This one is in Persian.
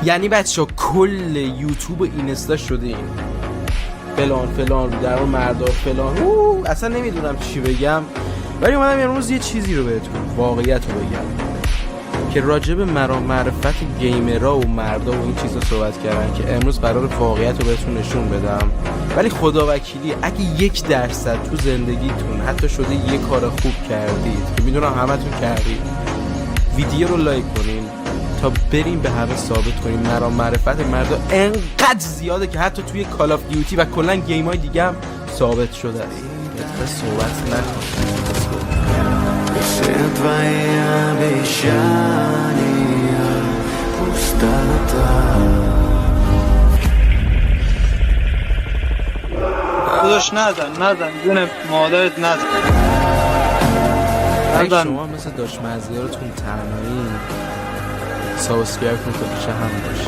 یعنی بچه کل یوتیوب و اینستا شده این فلان در اون مردا فلان اصلا نمیدونم چی بگم، ولی اومدم امروز یه چیزی رو بهتون واقعیت رو بگم که راجب معرفت گیمرها و مردا و این چیزا صحبت کردن که امروز قرار واقعیت رو بهتون نشون بدم. ولی خدا وکیلی اگه 1% تو زندگیتون حتی شده یه کار خوب کردید که میدونم همتون کردید، ویدیو رو لایک کنین تا بریم به همه ثابت کنیم معرفت مردا انقدر زیاده که حتی توی کال آف دیوتی و کلا گیم‌های دیگه هم ثابت شده است. بس صحبت نکنم. Все твои обещания пустота. داداش نزن جون مادرت نزن. شما مثل داشت مزیارتون تنهایی سابسکرایب کن تا پیش هم باشه.